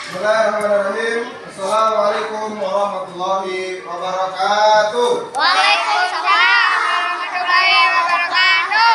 Bismillahirrahmanirrahim. Assalamualaikum warahmatullahi wabarakatuh. Waalaikumsalam warahmatullahi wabarakatuh.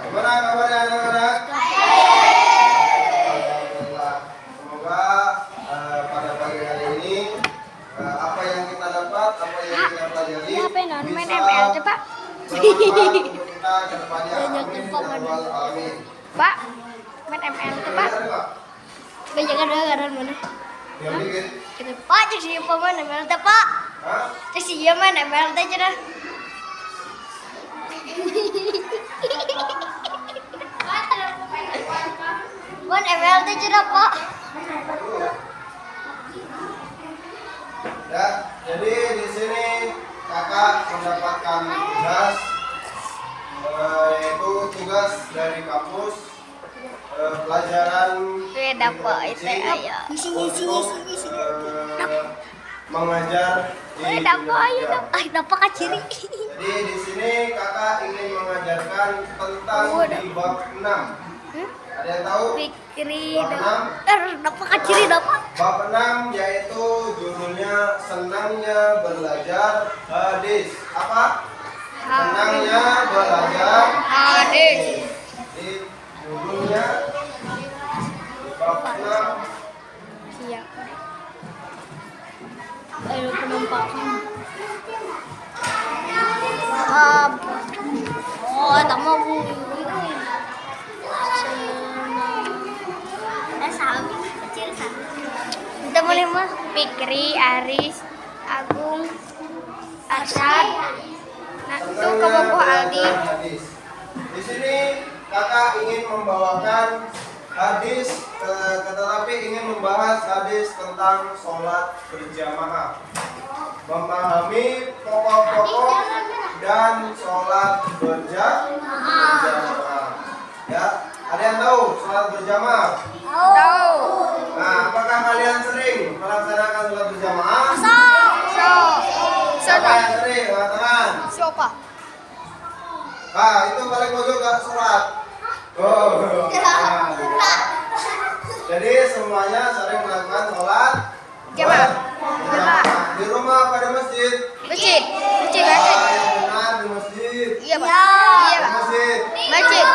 Gimana kabarnya anak-anak? Alhamdulillah. Semoga pada pagi hari ini apa yang kita dapat, apa yang kita pelajari main ML tuh, Pak. bermanfaat untuk kita ke depannya. Amin ya rabbal alamin. Pak, main ML tuh, Pak. Banyak ada mana? Yang dikit. Kita Pak, cek siapa main ML tuh, Pak? Hah? Cek siapa main ML tuh, cerah. Main ML tuh, cerah, Pak. Ya, jadi di sini kakak mendapatkan tugas, yaitu tugas dari kampus pelajaran Dapat itu ayah. untuk mengajar di Dapat kaciri. Jadi di sini kakak ingin mengajarkan tentang di bab 6. Ada yang tahu? Fikri Bab 6? dapat kaciri dapat. Bab 6 yaitu judulnya senangnya belajar hadis. Apa? Senangnya belajar Hadis. Di judulnya bab 6. Siap. Ayo penampakan. Oh, tak mau bu. Kecil sama. Kita boleh mas Fikri, Aris, Agung, Arsad. Nah, itu kelompok Aldi. Hadis. Di sini kakak ingin membawakan hadis, tetapi ingin membahas hadis tentang sholat berjamaah, memahami pokok-pokok dan sholat berjamaah. Ya, ada yang tahu sholat berjamaah? Tahu. Nah, apakah kalian sering melaksanakan sholat berjamaah? Siapa yang sering? Mengatakan. Siapa? Nah, itu paling pojok gak sholat. Oh, nah. Jadi semuanya sering melakukan sholat Jamaah. berjamaah. Di rumah apa di masjid? Masjid. Masjid. Ah, yang benar di masjid. Iya, Pak. Iya, Di Pak. masjid. Masjid.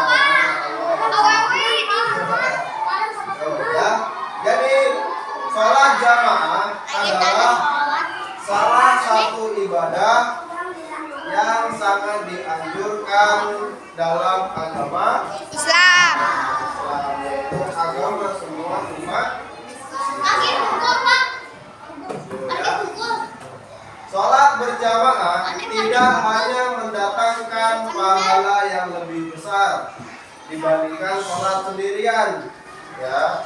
Oh, ya. Jadi sholat jamaah adalah salah satu ibadah yang sangat dianjurkan dalam agama Islam. Islam, yaitu agama semua umat. Sholat berjamaah tidak hanya mendatangkan pahala yang lebih besar dibandingkan sholat sendirian, ya,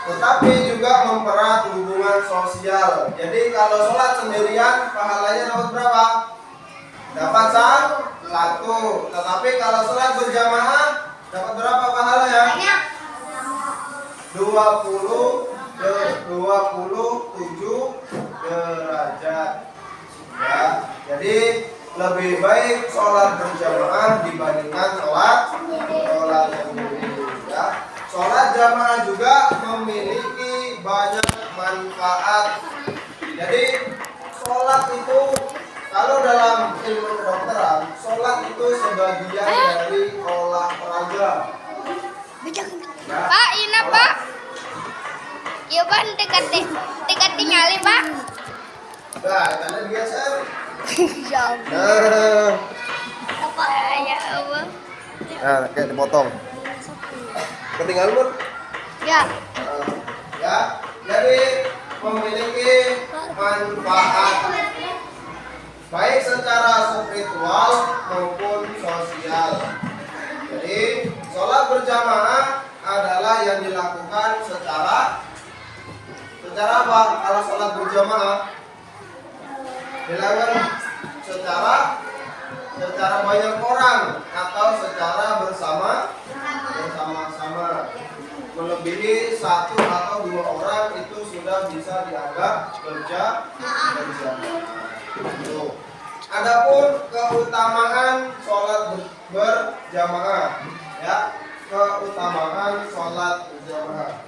tetapi juga mempererat hubungan sosial. Jadi kalau sholat sendirian pahalanya dapat berapa? Dapat satu. Tetapi kalau sholat berjamaah dapat berapa pahalanya? 27 derajat. Ya, jadi lebih baik sholat berjamaah dibandingkan sholat sendiri. Ya. Sholat jamaah juga memiliki banyak manfaat. Jadi sholat itu, kalau dalam ilmu kedokteran, sholat itu sebagian dari olahraga. Ya, Pak, ini Pak. Iya, Pak, dekat nyali, Pak. nah, tanda digeser. Ya Allah. Nah, Apa ya Allah. kayak dipotong. Ketinggalan pun. Ya. Ya, jadi memiliki manfaat baik secara spiritual maupun sosial. Jadi sholat berjamaah adalah yang dilakukan secara apa? Kalau sholat berjamaah dilakukan secara banyak orang atau secara bersama-sama. Melebihi 1 atau 2 orang itu sudah bisa dianggap berjamaah. Adapun keutamaan sholat berjamaah, ya, keutamaan sholat berjamaah.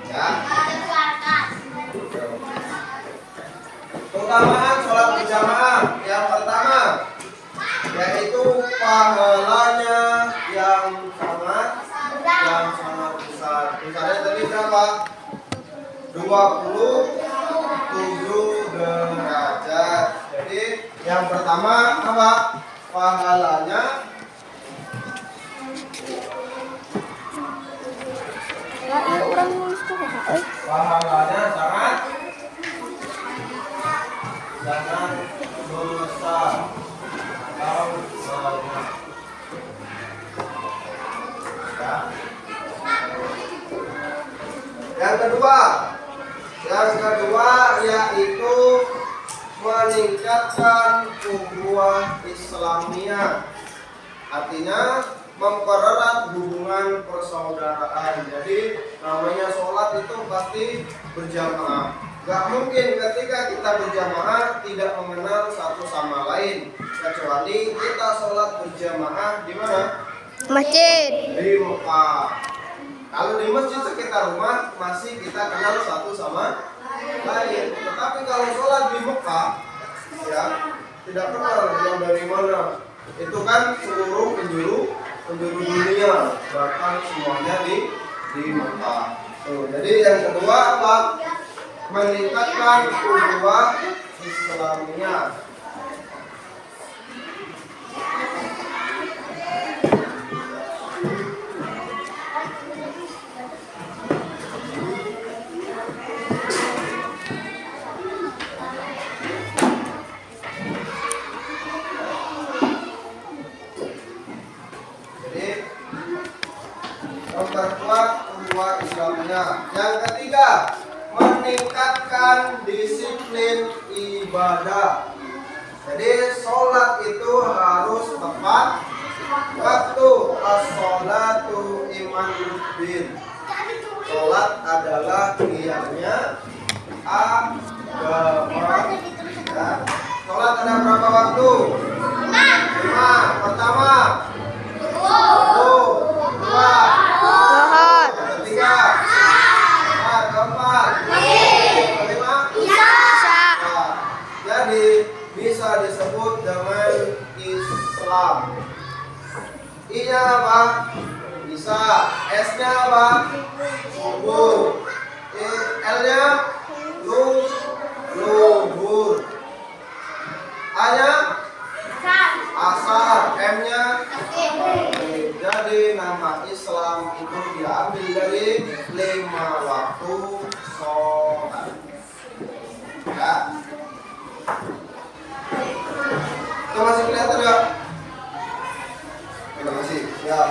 Ya. Keutamaan sholat berjamaah yang pertama yaitu pahalanya yang sangat besar. Misalnya tadi berapa? 27 derajat. Jadi yang pertama apa? Pahalanya orang nulis tuh pahalanya sangat besar atau banyak. Ya. Yang kedua yaitu meningkatkan ukhuwah Islamiyah. Artinya mempererat hubungan persaudaraan. Jadi namanya sholat itu pasti berjamaah. Gak mungkin ketika kita berjamaah tidak mengenal satu sama lain, kecuali kita sholat berjamaah di mana? masjid. Di Mekah. Kalau di masjid sekitar rumah masih kita kenal satu sama lain. Tetapi kalau sholat di Mekah, ya tidak kenal yang dari mana. Itu kan seluruh penjuru dunia, bahkan semuanya di Mekah. Jadi yang kedua apa? Meningkatkan ukhuwah Islamiyah. Jadi memperkuat ukhuwah Islamiyah. Yang ketiga, meningkatkan disiplin ibadah. Jadi sholat itu harus tepat waktu. As-sholatu imanuddin. Sholat adalah tiangnya agama. Ya. Sholat ada berapa waktu? 5. Pertama, dua, Zohor. ketiga, keempat, kelima, Isya. Nah, jadi bisa disebut dengan Islam. I-nya apa? Bisa. S-nya apa? Subuh. L-nya luhur. A-nya asar. M-nya jadi nama Islam itu diambil dari 5 waktu sholat. Ya. Itu masih kelihatan ya? Sudah masih. Ya.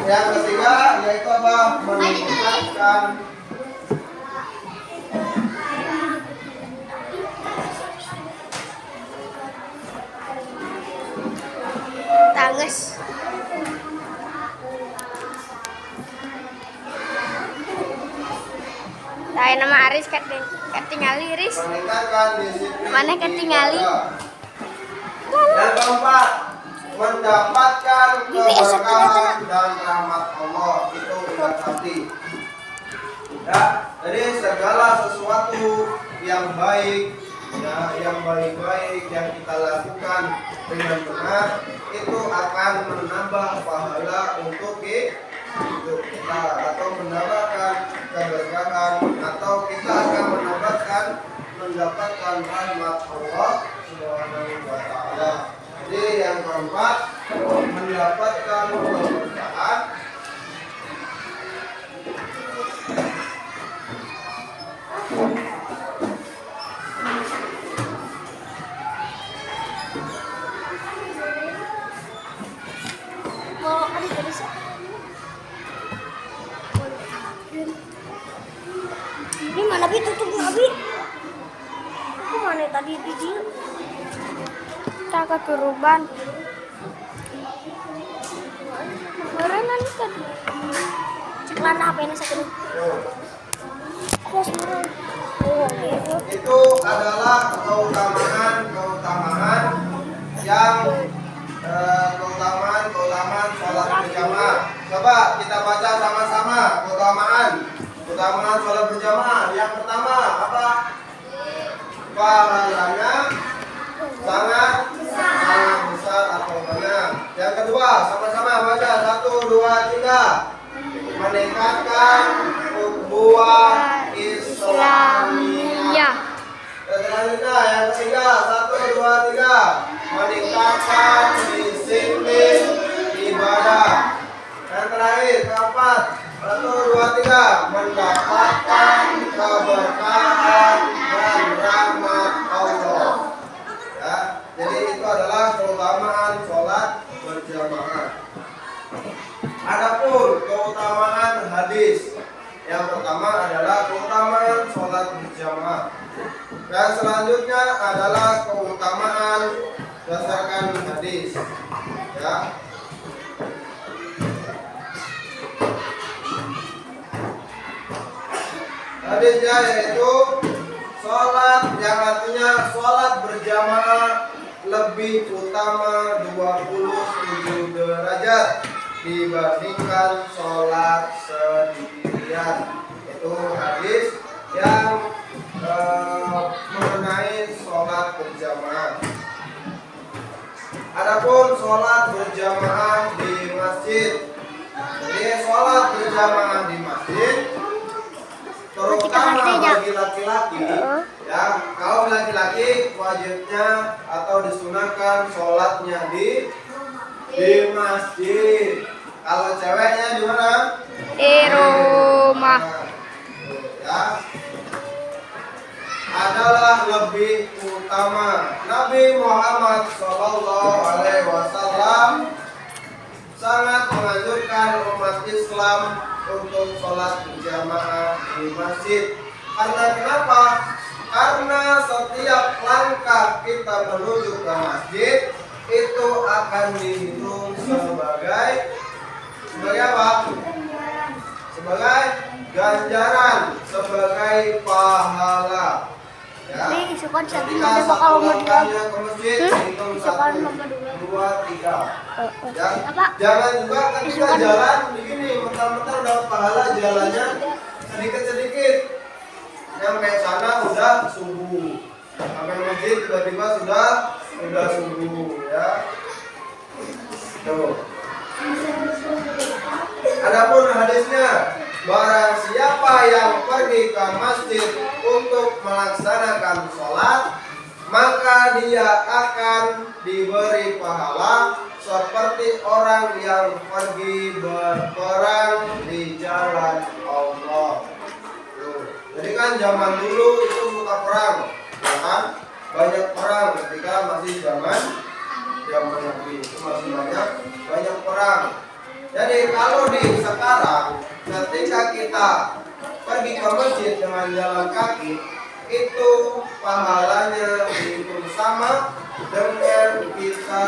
Yang ketiga yaitu apa? Meningkatkan Tanges. Saya nama Aris ketingali Aris. meningkatkan disiplin Mana ketingali? ibadah. Yang keempat, mendapatkan keberkahan dan rahmat Allah. Itu ingat hati. Ya, jadi segala sesuatu yang baik, ya, yang baik-baik yang kita lakukan dengan benar itu akan menambah pahala untuk kita atau mendapatkan keberkahan atau kita akan mendapatkan rahmat Allah Subhanahu wa taala. Jadi yang keempat, mendapatkan keberkahan Mau ada bisa. Ini mana bi tutup nabi? Aku mana tadi di sini? Kita ke Turuban. Berenang tadi. Ciklan apa ini satu? Terus oh, gitu. itu adalah keutamaan yang keutamaan sholat berjamaah. Coba kita baca sama-sama keutamaan sholat berjamaah. Yang pertama apa? Pahalanya sangat besar atau banyak. Yang kedua, sama-sama baca 1, 2, 3. Meningkatkan ukhuwah Islamiyah. Dan selanjutnya yang ketiga, 1, 2, 3. Meningkatkan disiplin ibadah. Yang terakhir, keempat, 1, 2, 3. Mendapatkan keberkahan dan rahmat Allah. Ya, jadi itu adalah keutamaan sholat berjamaah. Adapun keutamaan hadis, yang pertama adalah keutamaan sholat berjamaah. Dan selanjutnya adalah keutamaan berdasarkan hadis. Ya. Hadisnya yaitu sholat yang artinya sholat berjamaah lebih utama 27 derajat dibandingkan sholat sendirian. Itu hadis yang mengenai sholat berjamaah. Adapun sholat berjamaah di masjid, jadi sholat berjamaah di masjid terutama bagi laki-laki, ya, kaum laki-laki wajibnya atau disunahkan sholatnya di masjid. Kalau ceweknya di mana? Di rumah. Ya, adalah lebih utama. Nabi Muhammad SAW sangat menganjurkan umat Islam untuk sholat berjamaah di masjid. Karena kenapa? Karena setiap langkah kita menuju ke masjid itu akan dihitung sebagai apa? Sebagai ganjaran, sebagai pahala. Ya. Ini isukan satu Ketika ada bakal satu nomor langkahnya ke masjid dihitung isukan 1, nomor 2, 3. Ya. Apa? Jangan juga ketika jalan begini mentang-mentang dapat pahala jalannya sedikit-sedikit. Sampai sana udah subuh. Sampai masjid tiba-tiba sudah subuh, ya. Tuh. Adapun hadisnya, barang siapa yang pergi ke masjid untuk melaksanakan sholat, maka dia akan diberi pahala seperti orang yang pergi berperang di jalan Allah. Tuh. Jadi kan zaman dulu itu suka perang, ya kan? Banyak perang ketika masih zaman Nabi, itu masih banyak perang. Jadi kalau di sekarang ketika kita pergi ke masjid dengan jalan kaki, itu pahalanya dihitung sama dengan kita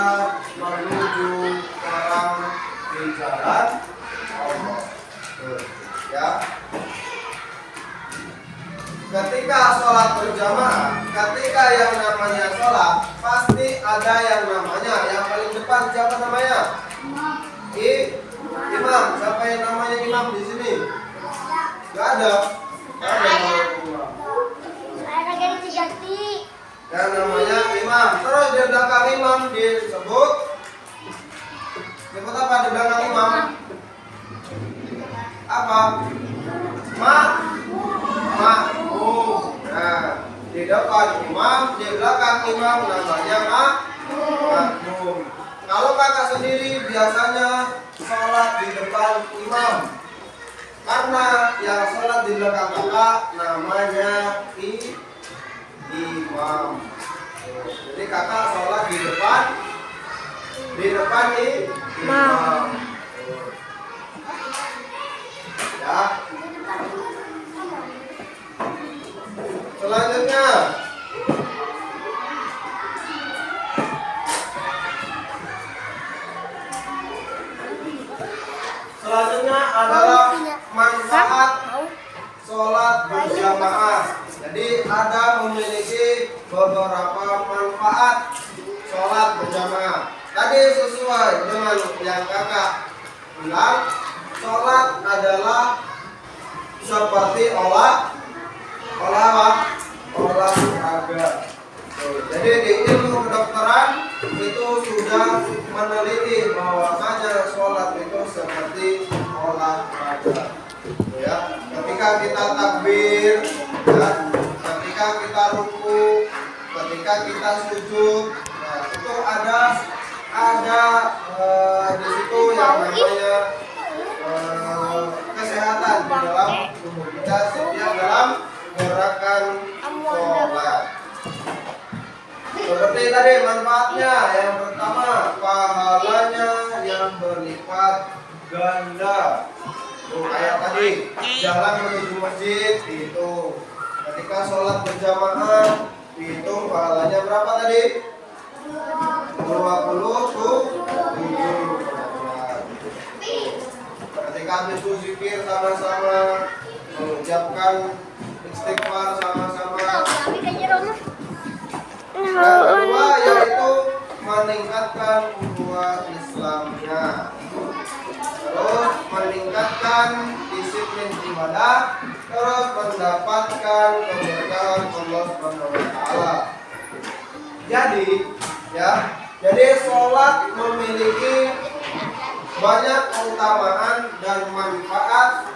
menuju perang di jalan Allah. Ya. Ketika sholat berjamaah, ketika yang namanya sholat, pasti ada yang namanya, yang paling depan siapa namanya? Imam. Siapa yang namanya imam di sini? Gak ada. Gak ada namanya imam. Saya lagi diganti. Yang namanya imam. Terus di belakang imam disebut apa di belakang imam? Apa? Makmum. Nah, di depan imam, di belakang imam namanya makmum. Kalau kakak sendiri biasanya sholat di depan imam, karena yang sholat di belakang kakak namanya imam. Jadi kakak sholat di depan imam. Ya. Selanjutnya adalah manfaat sholat berjamaah. Jadi ada memiliki beberapa manfaat sholat berjamaah. Tadi sesuai dengan yang kakak bilang, sholat adalah seperti olahraga. Jadi di ilmu kedokteran itu sudah meneliti bahwasanya sholat itu seperti olahraga. Ya, ketika kita takbir, ya, ketika kita ruku, ketika kita sujud, nah, itu ada di situ yang namanya kesehatan di dalam tubuh kita setiap dalam gerakan sholat. Seperti tadi manfaatnya, yang pertama pahalanya yang berlipat ganda. Kayak tadi jalan menuju masjid itu, ketika sholat berjamaah itu pahalanya berapa tadi? 27. Ketika habis zikir sama-sama, mengucapkan istighfar sama-sama. Yang kedua yaitu meningkatkan ukhuwah Islamnya. Terus meningkatkan disiplin ibadah, terus mendapatkan keberkahan Allah Subhanahu wa taala. Jadi sholat memiliki banyak keutamaan dan manfaat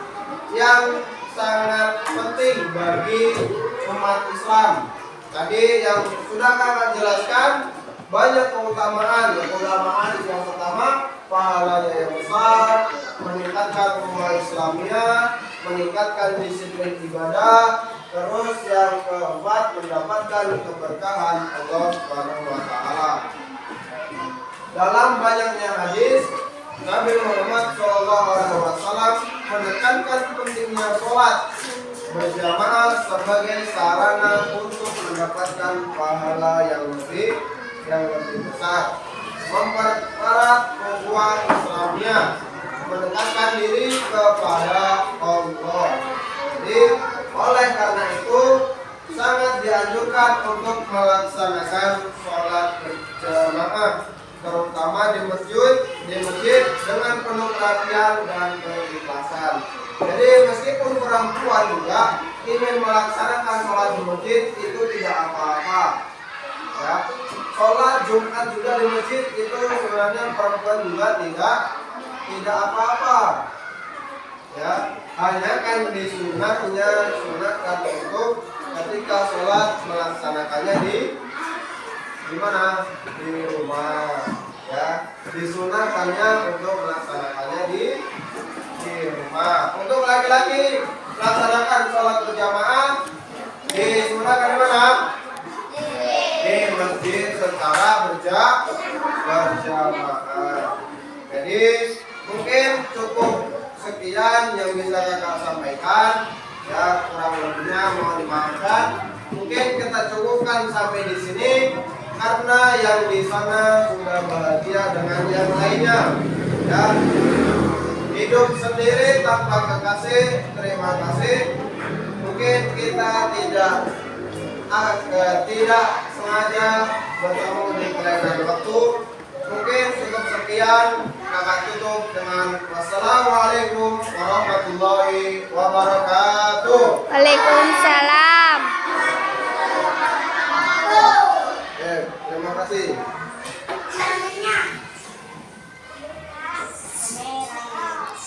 yang sangat penting bagi umat Islam. Tadi yang sudah kakak jelaskan banyak keutamaan. Keutamaan yang pertama pahalanya yang besar, meningkatkan ukhuwah Islamnya, meningkatkan disiplin ibadah, terus yang keempat mendapatkan keberkahan Allah Subhanahu wa taala. Dalam banyaknya hadis, Nabi Muhammad SAW menekankan pentingnya sholat berjamaah sebagai sarana untuk mendapatkan pahala yang lebih besar, mempererat ukhuwah Islamnya, mendekatkan diri kepada Allah. Jadi oleh karena itu sangat dianjurkan untuk melaksanakan sholat berjamaah, terutama di masjid dengan penuh perhatian dan keikhlasan. Jadi meskipun perempuan juga ingin melaksanakan sholat di masjid itu tidak apa-apa. Ya, sholat Jumat juga di masjid itu sebenarnya perempuan juga tidak apa-apa. Ya, hanya kan disunatkan untuk ketika sholat melaksanakannya di mana? Di rumah. Ya, disunatkannya untuk melaksanakannya di rumah. Untuk laki-laki melaksanakan sholat berjamaah disunatkan di mana? Di masjid secara berjamaah. Jadi mungkin cukup sekian yang bisa kakak sampaikan. Ya, kurang lebihnya mohon dimaafkan. Mungkin kita cukupkan sampai di sini karena yang di sana sudah bahagia dengan yang lainnya. Ya, hidup sendiri tanpa kekasih. Terima kasih. Mungkin kita tidak sengaja bertemu di kelainan waktu. Mungkin cukup sekian. Kakak tutup dengan wassalamualaikum warahmatullahi wabarakatuh. Waalaikumsalam. Terima kasih.